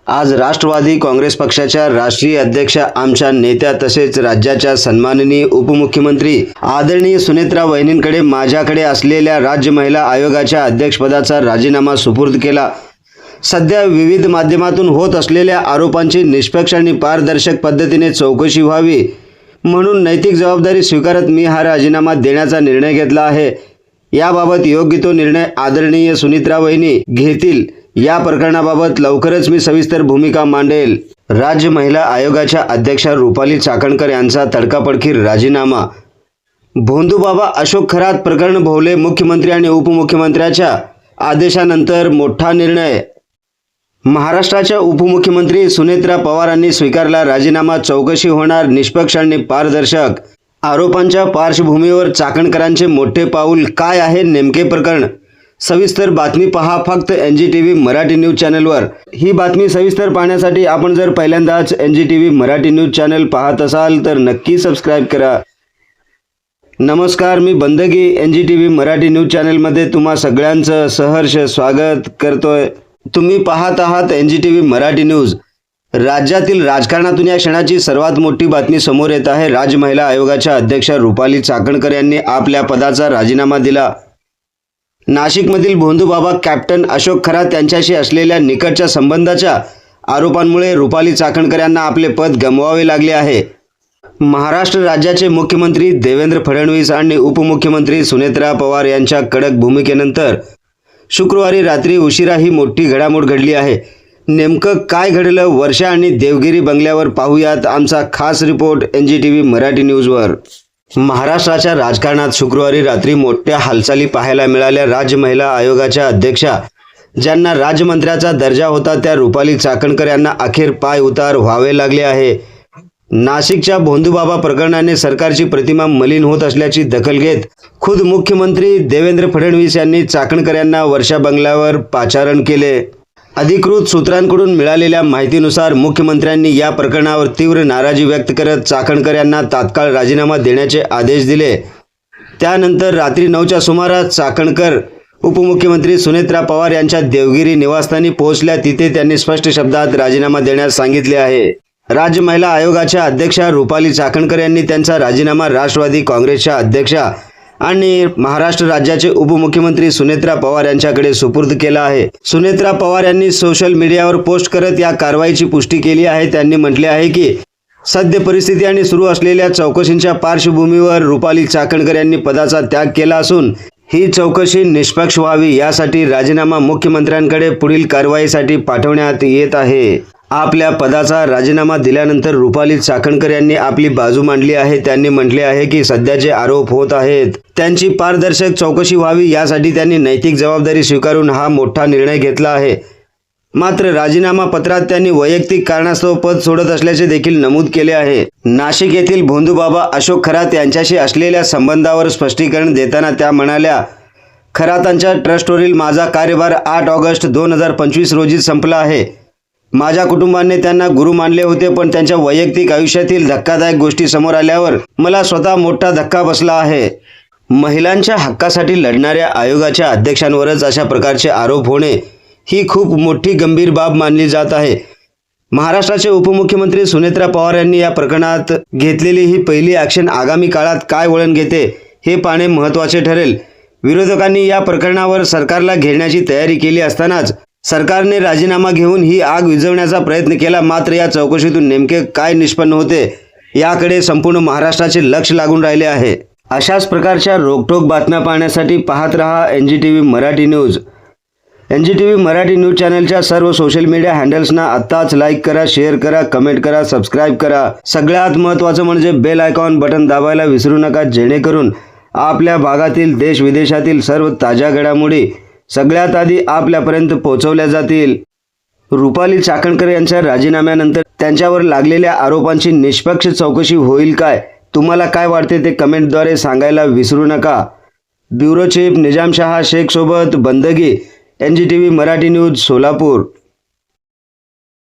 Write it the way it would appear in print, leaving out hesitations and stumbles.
आज राष्ट्रवादी काँग्रेस पक्षाच्या राष्ट्रीय अध्यक्षा आमच्या नेत्या तसेच राज्याच्या सन्माननीय उपमुख्यमंत्री आदरणीय सुनेत्रा वहिनींकडे माझ्याकडे असलेल्या राज्य महिला आयोगाच्या अध्यक्षपदाचा राजीनामा सुपूर्द केला। सध्या विविध माध्यमातून होत असलेल्या आरोपांची निष्पक्ष आणि पारदर्शक पद्धतीने चौकशी व्हावी म्हणून नैतिक जबाबदारी स्वीकारत मी हा राजीनामा देण्याचा निर्णय घेतला आहे। याबाबत योग्य तो निर्णय आदरणीय सुनेत्रा वहिनी घेतील। या प्रकरणाबाबत लवकरच मी सविस्तर भूमिका मांडेल। राज्य महिला आयोगाच्या अध्यक्षा रुपाली चाकणकर यांचा तडकाफडकी राजीनामा। भोंदूबाबा अशोक खरात प्रकरण भोवले मुख्यमंत्री आणि उपमुख्यमंत्र्यांच्या आदेशानंतर मोठा निर्णय। महाराष्ट्राच्या उपमुख्यमंत्री सुनेत्रा पवारांनी स्वीकारला राजीनामा। चौकशी होणार निष्पक्ष आणि पारदर्शक। आरोपांच्या पार्श्वभूमीवर चाकणकरांचे मोठे पाऊल, काय आहे नेमके प्रकरण? सविस्तर बातमी पहा फक्त NGTV मराठी न्यूज चॅनलवर। ही बातमी सविस्तर पाहण्यासाठी आपण जर पहिल्यांदाच NGTV मराठी न्यूज चॅनल पाहत असाल तर नक्की सबस्क्राइब करा। नमस्कार, मी बंदगी NGTV मराठी न्यूज चॅनलमध्ये तुम्हा सगळ्यांचं सहर्ष स्वागत करतोय। तुम्ही पाहत आहात NGTV मराठी न्यूज। राज्यातील राजकारणातून या क्षणाची सर्वात मोठी बातमी समोर येत आहे। राज्य महिला आयोगाच्या अध्यक्षा रुपाली चाकणकर यांनी आपल्या पदाचा राजीनामा दिला। नाशिकमधील भोंदूबाबा कॅप्टन अशोक खरात यांच्याशी असलेल्या निकटच्या संबंधाच्या आरोपांमुळे रुपाली चाकणकर यांना आपले पद गमवावे लागले आहे। महाराष्ट्र राज्याचे मुख्यमंत्री देवेंद्र फडणवीस आणि उपमुख्यमंत्री सुनेत्रा पवार यांच्या कडक भूमिकेनंतर शुक्रवारी रात्री उशिरा ही मोठी घडामोड घडली आहे। नेमकं काय घडलं वर्षा आणि देवगिरी बंगल्यावर पाहूयात आमचा खास रिपोर्ट NGTV मराठी न्यूजवर। महाराष्ट्राच्या राजकारणात शुक्रवारी रात्री मोठ्या हालचाली पाहायला मिळाल्या। राज्य महिला आयोगाच्या अध्यक्षा ज्यांना राज्यमंत्र्याचा दर्जा होता त्या रुपाली चाकणकर यांना अखेर पाय उतार व्हावे लागले आहे। नाशिकच्या भोंदूबाबा प्रकरणाने सरकारची प्रतिमा मलिन होत असल्याची दखल घेत खुद मुख्यमंत्री देवेंद्र फडणवीस यांनी चाकणकर यांना वर्षा बंगल्यावर पाचारण केले। अधिकृत सूत्रांकडून मिळालेल्या माहितीनुसार मुख्यमंत्र्यांनी या प्रकरणावर तीव्र नाराजी व्यक्त करत चाकणकर यांना तात्काळ राजीनामा देण्याचे आदेश दिले। त्यानंतर रात्री 9च्या सुमारास चाकणकर उपमुख्यमंत्री सुनेत्रा पवार यांच्या देवगिरी निवासस्थानी पोहोचल्या। तिथे त्यांनी स्पष्ट शब्दात राजीनामा देण्यास सांगितले आहे। राज्य महिला आयोगाच्या अध्यक्षा रुपाली चाकणकर यांनी त्यांचा राजीनामा राष्ट्रवादी काँग्रेसच्या अध्यक्षा आणि महाराष्ट्र राज्याचे उपमुख्यमंत्री सुनेत्रा पवार यांच्याकडे सुपूर्द केला आहे। सुनेत्रा पवार यांनी सोशल मीडियावर पोस्ट करत या कारवाईची पुष्टी केली आहे। त्यांनी म्हटले आहे की सद्य परिस्थिती आणि सुरू असलेल्या चौकशींच्या पार्श्वभूमीवर रुपाली चाकणकर यांनी पदाचा त्याग केला असून ही चौकशी निष्पक्ष व्हावी यासाठी राजीनामा मुख्यमंत्र्यांकडे पुढील कारवाईसाठी पाठवण्यात येत आहे। आपल्या पदाचा राजीनामा दिल्यानंतर रुपाली चाकणकर यांनी आपली बाजू मांडली आहे। त्यांनी म्हटले आहे की सध्याचे आरोप होत आहेत त्यांची पारदर्शक चौकशी व्हावी यासाठी त्यांनी नैतिक जबाबदारी स्वीकारून हा मोठा निर्णय घेतला आहे। मात्र राजीनामा पत्रात त्यांनी वैयक्तिक कारणास्तव पद सोडत असल्याचे देखील नमूद केले आहे। नाशिक येथील भोंदूबाबा अशोक खरात यांच्याशी असलेल्या संबंधावर स्पष्टीकरण देताना त्या म्हणाल्या, खरातांच्या ट्रस्टवरील माझा कार्यभार 8 ऑगस्ट 2025 रोजी संपला आहे। माझ्या कुटुंबाने त्यांना गुरु मानले होते, पण त्यांच्या वैयक्तिक आयुष्यातील धक्कादायक गोष्टी समोर आल्यावर मला स्वतः मोठा धक्का बसला आहे। महिलांच्या हक्कासाठी लढणाऱ्या आयोगाच्या अध्यक्षांवरच अशा प्रकारचे आरोप होणे ही खूप मोठी गंभीर बाब मानली जात आहे। महाराष्ट्राचे उपमुख्यमंत्री सुनेत्रा पवार यांनी या प्रकरणात घेतलेली ही पहिली ॲक्शन आगामी काळात काय वळण घेते हे पाहणे महत्त्वाचे ठरेल। विरोधकांनी या प्रकरणावर सरकारला घेरण्याची तयारी केली असतानाच सरकारने राजीनामा घेऊन ही आग विझवण्याचा प्रयत्न केला। मात्र या चौकशीतून नेमके काय निष्पन्न होते याकडे संपूर्ण महाराष्ट्राचे लक्ष लागून राहिले आहे। अशाच प्रकारच्या रोखठोक बातम्या पाहण्यासाठी पाहत रहा NGTV Marathi news. NGTV Marathi news चॅनलच्या सर्व सोशल मीडिया हँडल्सना आत्ताच लाईक करा, शेअर करा, कमेंट करा, सबस्क्राईब करा। सगळ्यात महत्त्वाचं म्हणजे बेल आयकॉन बटन दाबायला विसरू नका, जेणेकरून आपल्या भागातील देश विदेशातील सर्व ताज्या घडामोडी सगळ्यात आधी आपल्यापर्यंत पोहोचवल्या जातील। रुपाली चाकणकर यांच्या राजीनाम्यानंतर त्यांच्यावर लागलेल्या आरोपांची निष्पक्ष चौकशी होईल काय? तुम्हाला काय वाटते ते कमेंटद्वारे सांगायला विसरू नका। ब्युरो चीफ निजामशहा शेख सोबत बंदगी, NGTV मराठी न्यूज, सोलापूर।